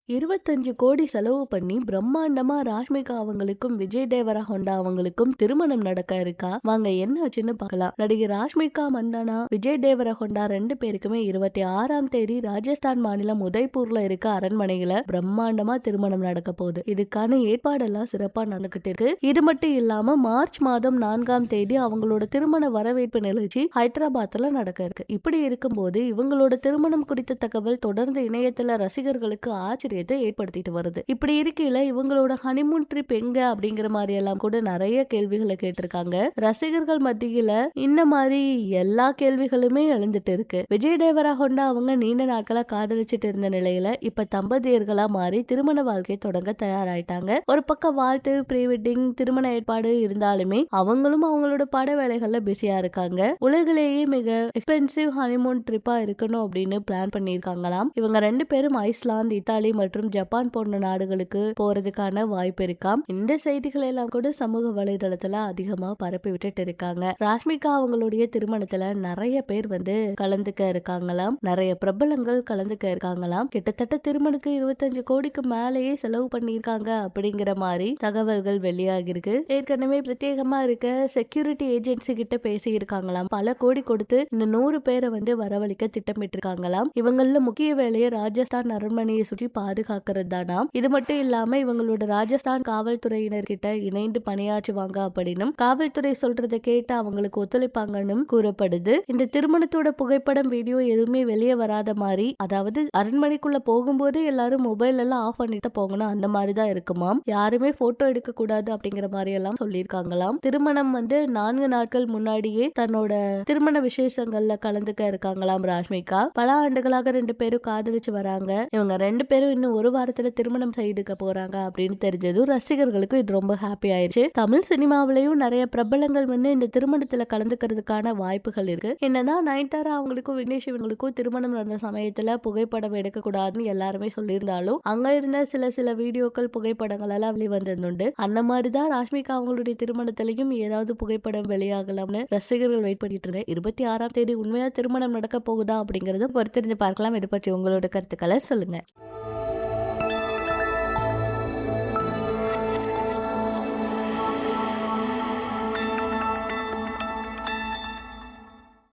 25 கோடி செலவு பண்ணி பிரம்மாண்டமா ராஷ்மிகா அவங்களுக்கும் விஜய் தேவரகொண்டா அவங்களுக்கும் திருமணம் நடக்க இருக்கா. வாங்க என்ன ஆச்சுன்னு பார்க்கலாம். நடிகை ராஷ்மிகா மந்தானா விஜய் தேவரகொண்டா 2 பேருக்குமே 26ஆம் தேதி ராஜஸ்தான் மாநிலம் உதய்பூர்ல இருக்க அரண்மனையில பிரம்மாண்டமா திருமணம் நடக்க போகுது. இதுக்கான ஏற்பாடெல்லாம் சிறப்பா நடந்துகிட்டு இருக்கு. இது மட்டும் இல்லாம மார்ச் மாதம் 4ஆம் தேதி அவங்களோட திருமண வரவேற்பு நிகழ்ச்சி ஹைதராபாத்ல நடக்க இருக்கு. இப்படி இருக்கும்போது இவங்களோட திருமணம் குறித்த தகவல் தொடர்ந்து இணையத்துல ரசிகர்களுக்கு ஆச்சரியத்தை ஏற்படுத்திட்டு வருது. இப்படி இருக்கையில இவங்களோட ஹனிமூன் ட்ரிப் எங்க அப்படிங்கிற மாதிரி எல்லாம் கூட நிறைய கேள்விகளை கேட்டிருக்காங்க. ரசிகர்கள் மத்தியில இந்த மாதிரி எல்லா கேள்விகளுமே எழுந்துட்டு இருக்கு. விஜய் தேவரகொண்டா அவங்க நீண்ட நாட்களா காதலிச்சிட்டு இருந்த நிலையில இப்ப தம்பதியர்களா மாறி திருமண வாழ்க்கை தொடங்க தயாராயிட்டாங்க. ஒரு பக்கம் வாழ்த்து, ப்ரீ வெட்டிங், திருமண ஏற்பாடு இருந்தாலுமே அவங்களும் அவங்களோட பட வேலைகள்ல பிஸியா இருக்காங்க. உலகிலேயே மிக எக்ஸ்பென்சிவ் ஹனிமூன் ட்ரிப்பா இருக்கணும் அப்படின்னு பிளான் பண்ணிருக்காங்களாம். இவங்க 2 பேரும் ஐஸ்லாந்து, இத்தாலி மற்றும் ஜப்பான் போன்ற நாடுகளுக்கு போறதுக்கான வாய்ப்பு இருக்காம். இந்த செய்திகள் எல்லாம் கூட சமூக வலைதளத்துல அதிகமா பரப்பி விட்டுட்டு இருக்காங்க. ராஷ்மிகா அவங்களுடைய திருமணத்துல நிறைய பேர் கலந்துக்க இருக்காங்களாம். நிறைய பிரபலங்கள் கலந்துக்க இருக்காங்களாம். கிட்டத்தட்ட திருமணத்துக்கு 25 கோடிக்கு மேலேயே செலவு பண்ணிருக்காங்க அப்படிங்கிற மாதிரி தகவல்கள் வெளியாகி இருக்கு. ஏற்கனவே பிரத்யேகமா இருக்க செக்யூரிட்டி ஏஜென்சி கிட்ட பேசி இருக்காங்களாம். பல கோடி கொடுத்து இந்த 100 பேரை வரவழைக்க திட்டமிட்டு இருக்காங்களாம். இவங்கள முக்கிய வேலையை ராஜஸ்தான் அரண்மனையை சுற்றி பாதுகாக்கிறது தானாம். இது மட்டும் இல்லாம இவங்களோட ராஜஸ்தான் காவல்துறையினர் கிட்ட இணைந்து பணியாற்றுவாங்க அப்படின்னும் காவல்துறை சொல்றதை கேட்டு அவங்களுக்கு ஒத்துழைப்பாங்கன்னு கூறப்படுது. இந்த திருமணத்தோட புகைப்படம், வீடியோ எதுவுமே வெளியே வராத மாதிரி, அதாவது அரண்மனைக்குள்ள போகும்போது எல்லாரும் மொபைல் எல்லாம் ஆஃப் பண்ணிட்டு போகணும், அந்த மாதிரிதான் இருக்குமாம். யாருமே போட்டோ எடுக்க கூடாது அப்படிங்கிற மாதிரி எல்லாம் சொல்லியிருக்காங்களாம். திருமணம் 4 நாட்கள் முன்னாடியே தன்னோட திருமண விசேஷங்கள்ல கலந்துக்க இருக்காங்களாம் ராஷ்மிகா. பல ஆண்டுகளாக 2 பேரும் காதலிச்சு வராங்க. இவங்க 2 பேரும் இன்னும் ஒரு வாரத்துல திருமணம் செய்துக்க போறாங்க அப்படின்னு தெரிஞ்சதும் ரசிகர்களுக்கு இது ரொம்ப ஹாப்பி ஆயிடுச்சு. தமிழ் சினிமாவிலையும் நிறைய பிரபலங்கள் இந்த திருமணத்துல கலந்துக்கிறதுக்கான வாய்ப்புகள் இருக்கு. என்னதான் நயன்தாரா அவங்களுக்கும் விக்னேஷ் இவங்களுக்கும் திருமணம் நடந்த சமயத்துல புகைப்படம் எடுக்க கூடாதுன்னு எல்லாருமே சொல்லியிருந்தாலும் அங்க இருந்த சில வீடியோக்கள், புகைப்படங்கள் எல்லாம் வெளிவந்திருந்துண்டு. அந்த மாதிரிதான் ராஷ்மிகா அவங்களுடைய திருமணத்திலையும் ஏதாவது புகைப்படம் வெளியாகலாம்னு ரசிகர்கள் வெயிட் பண்ணிட்டு இருக்க. 26ஆம் தேதி உண்மையா திருமணம் நடக்க போகுதா அப்படிங்கறத பொறுத்திருந்து பார்க்கலாம். இது பற்றி உங்களோட கருத்துக்களை சொல்லுங்க.